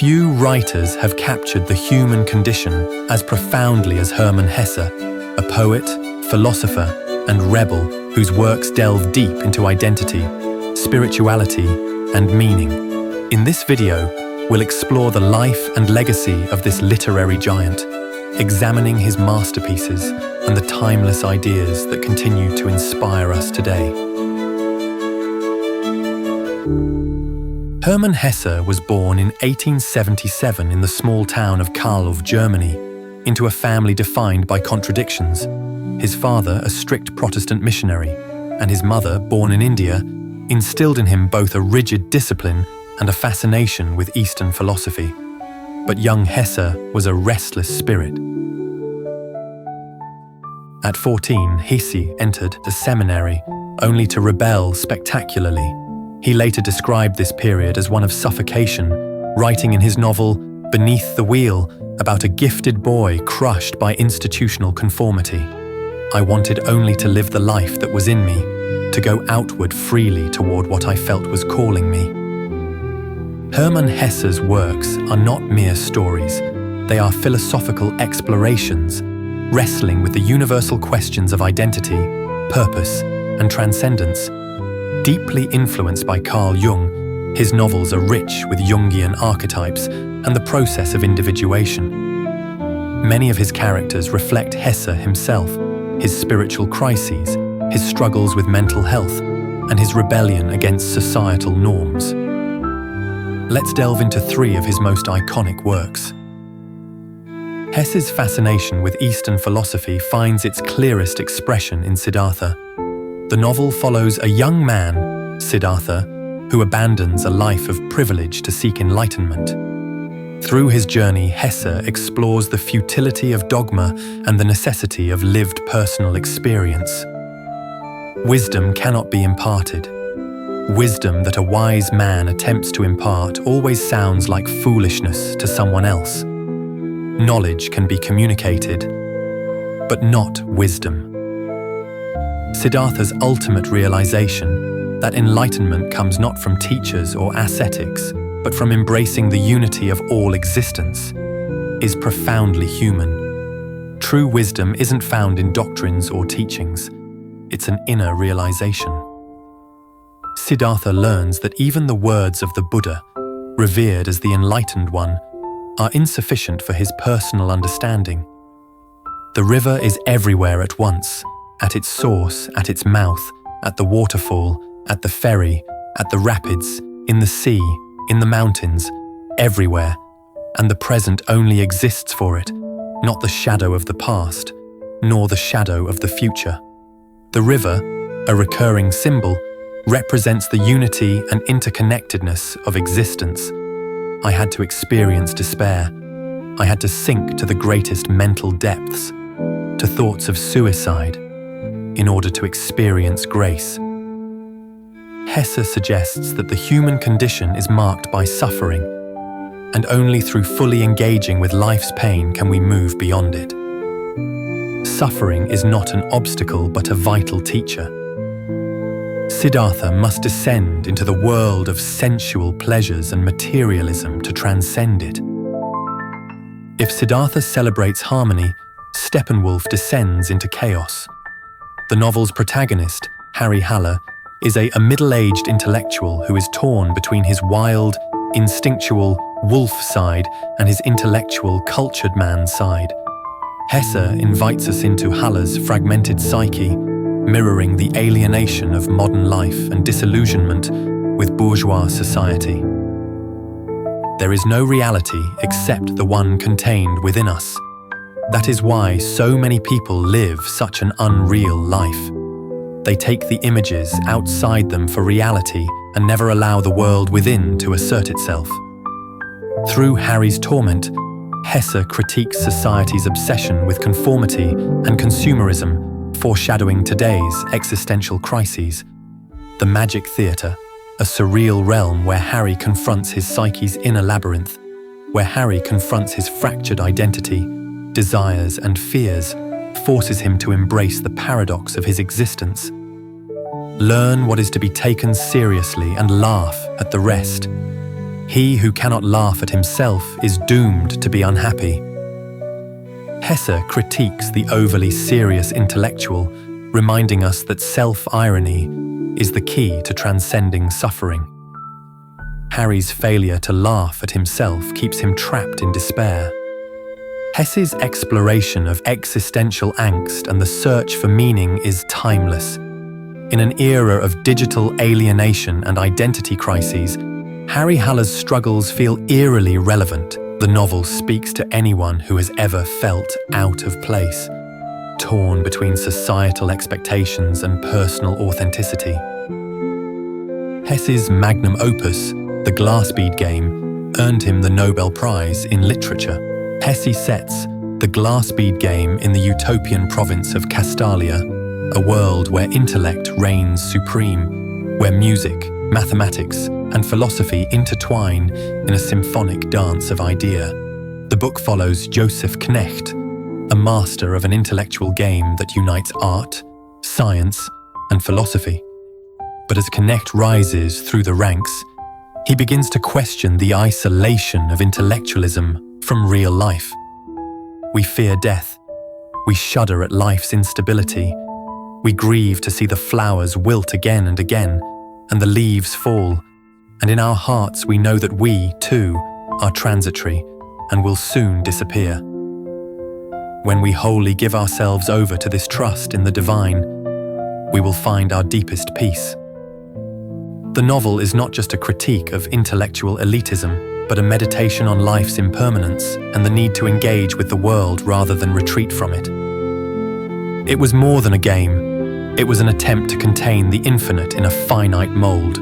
Few writers have captured the human condition as profoundly as Hermann Hesse, a poet, philosopher, and rebel whose works delve deep into identity, spirituality, and meaning. In this video, we'll explore the life and legacy of this literary giant, examining his masterpieces and the timeless ideas that continue to inspire us today. Hermann Hesse was born in 1877 in the small town of Karlov, Germany, into a family defined by contradictions. His father, a strict Protestant missionary, and his mother, born in India, instilled in him both a rigid discipline and a fascination with Eastern philosophy. But young Hesse was a restless spirit. At 14, Hesse entered the seminary, only to rebel spectacularly. He later described this period as one of suffocation, writing in his novel Beneath the Wheel about a gifted boy crushed by institutional conformity. I wanted only to live the life that was in me, to go outward freely toward what I felt was calling me. Hermann Hesse's works are not mere stories. They are philosophical explorations, wrestling with the universal questions of identity, purpose, and transcendence. Deeply influenced by Carl Jung, his novels are rich with Jungian archetypes and the process of individuation. Many of his characters reflect Hesse himself, his spiritual crises, his struggles with mental health, and his rebellion against societal norms. Let's delve into three of his most iconic works. Hesse's fascination with Eastern philosophy finds its clearest expression in Siddhartha. The novel follows a young man, Siddhartha, who abandons a life of privilege to seek enlightenment. Through his journey, Hesse explores the futility of dogma and the necessity of lived personal experience. Wisdom cannot be imparted. Wisdom that a wise man attempts to impart always sounds like foolishness to someone else. Knowledge can be communicated, but not wisdom. Siddhartha's ultimate realization that enlightenment comes not from teachers or ascetics, but from embracing the unity of all existence, is profoundly human. True wisdom isn't found in doctrines or teachings. It's an inner realization. Siddhartha learns that even the words of the Buddha, revered as the enlightened one, are insufficient for his personal understanding. The river is everywhere at once, at its source, at its mouth, at the waterfall, at the ferry, at the rapids, in the sea, in the mountains, everywhere, and the present only exists for it, not the shadow of the past, nor the shadow of the future. The river, a recurring symbol, represents the unity and interconnectedness of existence. I had to experience despair. I had to sink to the greatest mental depths, to thoughts of suicide, in order to experience grace. Hesse suggests that the human condition is marked by suffering, and only through fully engaging with life's pain can we move beyond it. Suffering is not an obstacle but a vital teacher. Siddhartha must descend into the world of sensual pleasures and materialism to transcend it. If Siddhartha celebrates harmony, Steppenwolf descends into chaos. The novel's protagonist, Harry Haller, is a middle-aged intellectual who is torn between his wild, instinctual wolf side and his intellectual, cultured man side. Hesse invites us into Haller's fragmented psyche, mirroring the alienation of modern life and disillusionment with bourgeois society. There is no reality except the one contained within us. That is why so many people live such an unreal life. They take the images outside them for reality and never allow the world within to assert itself. Through Harry's torment, Hesse critiques society's obsession with conformity and consumerism, foreshadowing today's existential crises. The Magic Theatre, a surreal realm where Harry confronts his psyche's inner labyrinth, where Harry confronts his fractured identity, desires and fears, forces him to embrace the paradox of his existence. Learn what is to be taken seriously and laugh at the rest. He who cannot laugh at himself is doomed to be unhappy. Hesse critiques the overly serious intellectual, reminding us that self-irony is the key to transcending suffering. Harry's failure to laugh at himself keeps him trapped in despair. Hesse's exploration of existential angst and the search for meaning is timeless. In an era of digital alienation and identity crises, Harry Haller's struggles feel eerily relevant. The novel speaks to anyone who has ever felt out of place, torn between societal expectations and personal authenticity. Hesse's magnum opus, The Glass-Bead Game, earned him the Nobel Prize in Literature. Hesse sets the Glass-Bead Game in the utopian province of Castalia, a world where intellect reigns supreme, where music, mathematics, and philosophy intertwine in a symphonic dance of idea. The book follows Joseph Knecht, a master of an intellectual game that unites art, science, and philosophy. But as Knecht rises through the ranks, he begins to question the isolation of intellectualism from real life. We fear death. We shudder at life's instability. We grieve to see the flowers wilt again and again, and the leaves fall. And in our hearts we know that we, too, are transitory and will soon disappear. When we wholly give ourselves over to this trust in the divine, we will find our deepest peace. The novel is not just a critique of intellectual elitism, but a meditation on life's impermanence and the need to engage with the world rather than retreat from it. It was more than a game. It was an attempt to contain the infinite in a finite mold.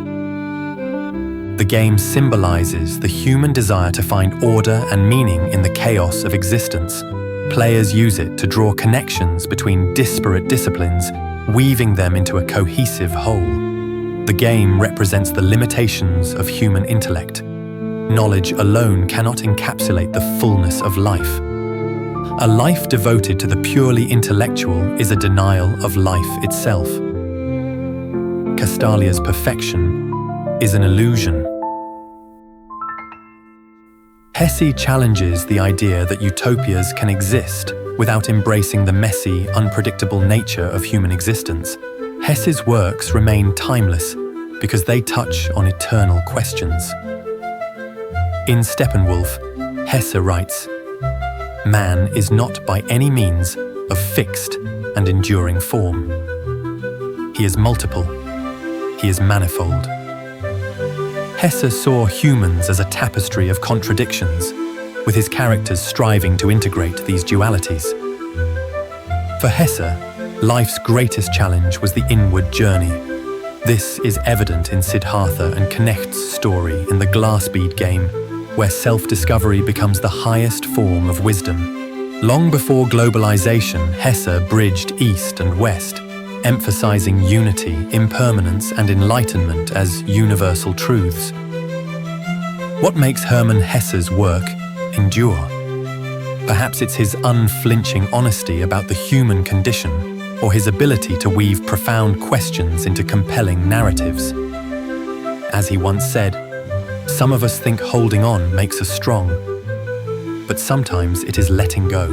The game symbolizes the human desire to find order and meaning in the chaos of existence. Players use it to draw connections between disparate disciplines, weaving them into a cohesive whole. The game represents the limitations of human intellect. Knowledge alone cannot encapsulate the fullness of life. A life devoted to the purely intellectual is a denial of life itself. Castalia's perfection is an illusion. Hesse challenges the idea that utopias can exist without embracing the messy, unpredictable nature of human existence. Hesse's works remain timeless because they touch on eternal questions. In Steppenwolf, Hesse writes, "Man is not by any means of fixed and enduring form. He is multiple. He is manifold." Hesse saw humans as a tapestry of contradictions, with his characters striving to integrate these dualities. For Hesse, life's greatest challenge was the inward journey. This is evident in Siddhartha and Knecht's story in The Glass-Bead Game, where self-discovery becomes the highest form of wisdom. Long before globalization, Hesse bridged East and West, emphasizing unity, impermanence, and enlightenment as universal truths. What makes Hermann Hesse's work endure? Perhaps it's his unflinching honesty about the human condition, or his ability to weave profound questions into compelling narratives. As he once said, "Some of us think holding on makes us strong, but sometimes it is letting go."